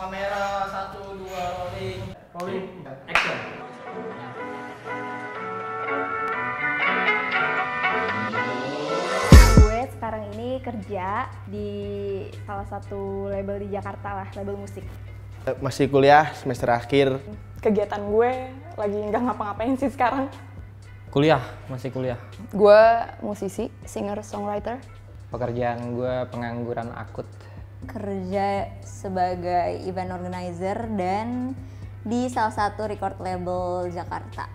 Kamera 1, 2, rolling. Rolling, action. Gue sekarang ini kerja di salah satu label di Jakarta lah, label musik. Masih kuliah semester akhir. Kegiatan gue lagi nggak ngapa-ngapain sih sekarang. Kuliah, masih kuliah. Gue musisi, singer-songwriter. Pekerjaan gue pengangguran akut. Kerja sebagai event organizer dan di salah satu record label Jakarta.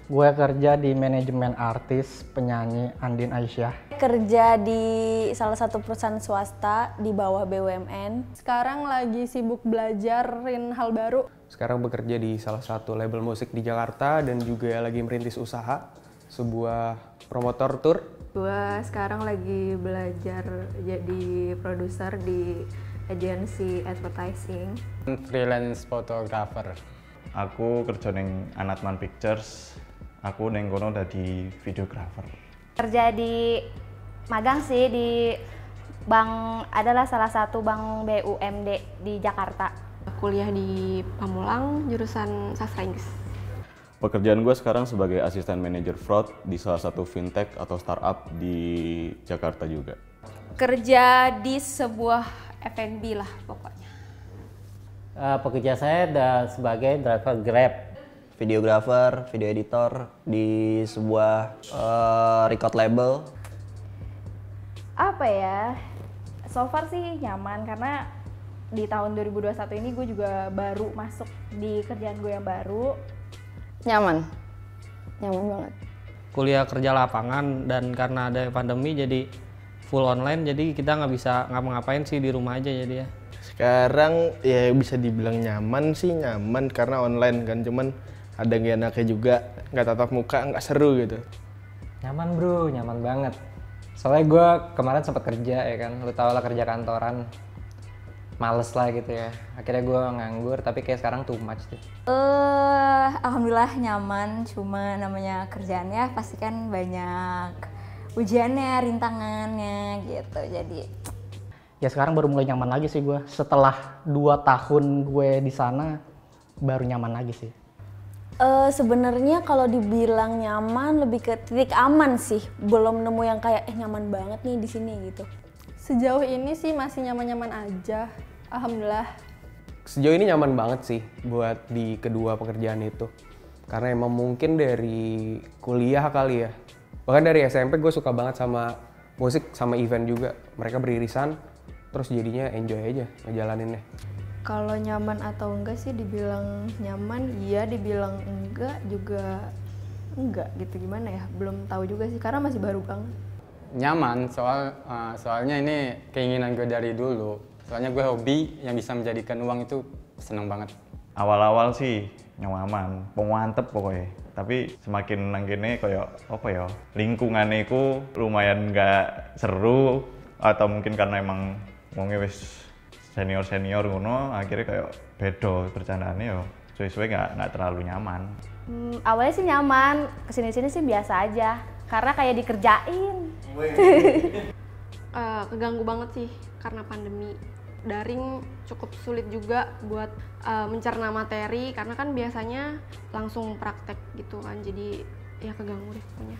Gue kerja di manajemen artis penyanyi Andin Aisyah. Kerja di salah satu perusahaan swasta di bawah BUMN. Sekarang lagi sibuk belajarin hal baru. Sekarang bekerja di salah satu label musik di Jakarta dan juga lagi merintis usaha, sebuah promotor tour. Gue sekarang lagi belajar jadi produser di agensi advertising. Freelance photographer. Aku kerja neng Anatman Pictures. Aku neng kono dadi videographer. Kerja di magang sih di bank, adalah salah satu bank BUMD di Jakarta. Kuliah di Pamulang, jurusan sastra Inggris. Pekerjaan gue sekarang sebagai asisten manajer fraud di salah satu fintech atau startup di Jakarta juga. Kerja di sebuah F&B lah pokoknya. Pekerja saya sebagai driver Grab. Videographer, video editor di sebuah record label. Apa ya, so far sih nyaman karena di tahun 2021 ini gue juga baru masuk di kerjaan gue yang baru. Nyaman banget. Kuliah kerja lapangan dan karena ada pandemi jadi full online, jadi kita nggak bisa ngapa-ngapain sih, di rumah aja jadi ya. Sekarang ya bisa dibilang nyaman sih, nyaman karena online kan, cuman ada yang enaknya juga, nggak tatap muka, nggak seru gitu. Nyaman bro, nyaman banget. Soalnya gue kemarin sempat kerja ya kan, lu tau lah kerja kantoran. Males lah gitu ya, akhirnya gue nganggur, tapi kayak sekarang too much deh. Alhamdulillah nyaman, cuma namanya kerjaannya pasti kan banyak ujiannya, rintangannya gitu, jadi Ya sekarang baru mulai nyaman lagi sih gue, setelah 2 tahun gue di sana baru nyaman lagi sih. Sebenarnya kalau dibilang nyaman lebih ke titik aman sih, belum nemu yang kayak nyaman banget nih di sini gitu. Sejauh ini sih masih nyaman-nyaman aja, alhamdulillah. Sejauh ini nyaman banget sih buat di kedua pekerjaan itu. Karena emang mungkin dari kuliah kali ya. Bahkan dari SMP gue suka banget sama musik sama event juga. Mereka beririsan, terus jadinya enjoy aja ngejalaninnya. Kalau nyaman atau enggak sih, dibilang nyaman iya, dibilang enggak juga enggak gitu, gimana ya, belum tahu juga sih karena masih baru banget. Nyaman, soalnya ini keinginan gue dari dulu. Soalnya gue hobi yang bisa menjadikan uang itu seneng banget. Awal-awal sih nyaman, mantep pokoknya. Tapi semakin nang kene kayak apa ya, lingkungannya ku lumayan nggak seru, atau mungkin karena emang wongnya wis senior ngono, akhirnya kayak bedo bercandaannya ya suwe-suwe nggak terlalu nyaman. Awalnya sih nyaman, kesini-sini sih biasa aja karena kayak dikerjain. Keganggu banget sih karena pandemi. Daring cukup sulit juga buat mencerna materi karena kan biasanya langsung praktek gitu kan, jadi ya keganggu deh pokoknya.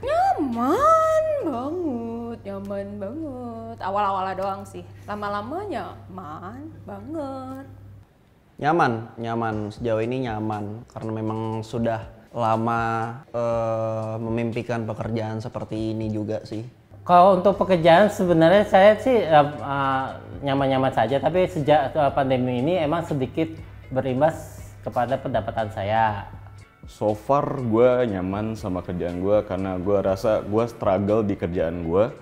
Nyaman banget. Awal-awalnya doang sih, lama-lama nyaman banget. Nyaman, sejauh ini nyaman karena memang sudah lama memimpikan pekerjaan seperti ini juga sih. Kalau untuk pekerjaan sebenarnya saya sih nyaman-nyaman saja, tapi sejak pandemi ini emang sedikit berimbas kepada pendapatan saya. So far gue nyaman sama kerjaan gue karena gue rasa gue struggle di kerjaan gue.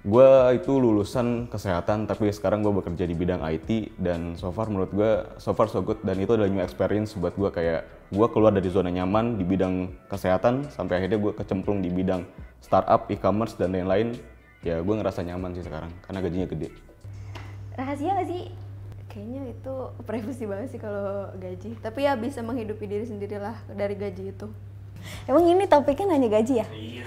Gue itu lulusan kesehatan tapi sekarang gue bekerja di bidang IT dan so far menurut gue so far so good, dan itu adalah new experience buat gue. Kayak gue keluar dari zona nyaman di bidang kesehatan sampai akhirnya gue kecemplung di bidang startup, e-commerce dan lain-lain. Ya gue ngerasa nyaman sih sekarang karena gajinya gede. Rahasia nggak sih? Kayaknya itu privasi banget sih kalau gaji, tapi ya bisa menghidupi diri sendirilah dari gaji itu. Emang ini topiknya nanya gaji ya? Iya,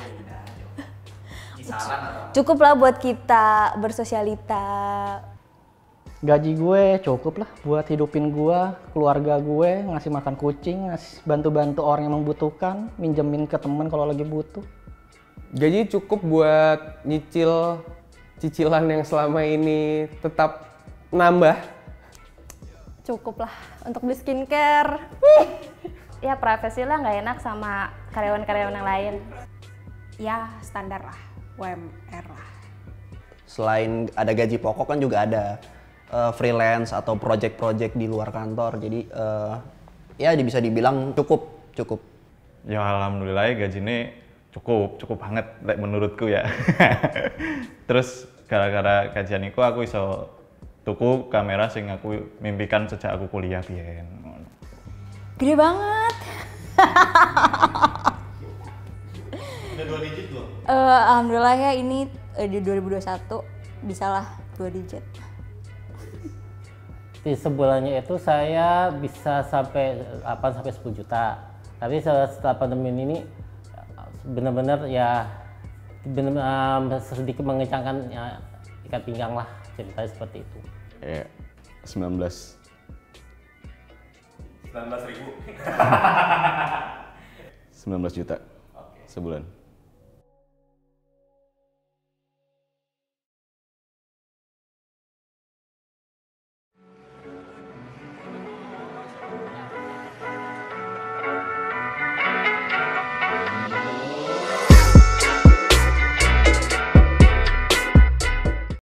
cukup lah buat kita bersosialita. Gaji gue cukup lah buat hidupin gue, keluarga gue, ngasih makan kucing, ngasih bantu-bantu orang yang membutuhkan, minjemin ke temen kalau lagi butuh. Gaji cukup buat nyicil cicilan yang selama ini tetap nambah. Cukup lah untuk beli skincare. Ya privacy lah, nggak enak sama karyawan-karyawan yang lain. Ya standar lah, UMR lah. Selain ada gaji pokok kan juga ada freelance atau project-project di luar kantor. Jadi ya bisa dibilang cukup. Ya alhamdulillah gajinya cukup banget menurutku ya. Terus gara-gara kajian itu aku iso tuku kamera sing aku mimpikan sejak aku kuliah biyen. Gede banget. Udah 2 digit belum? Alhamdulillah ya ini di 2021 bisalah 2 digit. Di sebulannya itu saya bisa sampai 8 sampai 10 juta. Tapi setelah pandemi ini benar-benar ya sedikit mengencangkan ya, ikat pinggang lah, ceritanya seperti itu. Ya, 19 19.000. 19 juta sebulan.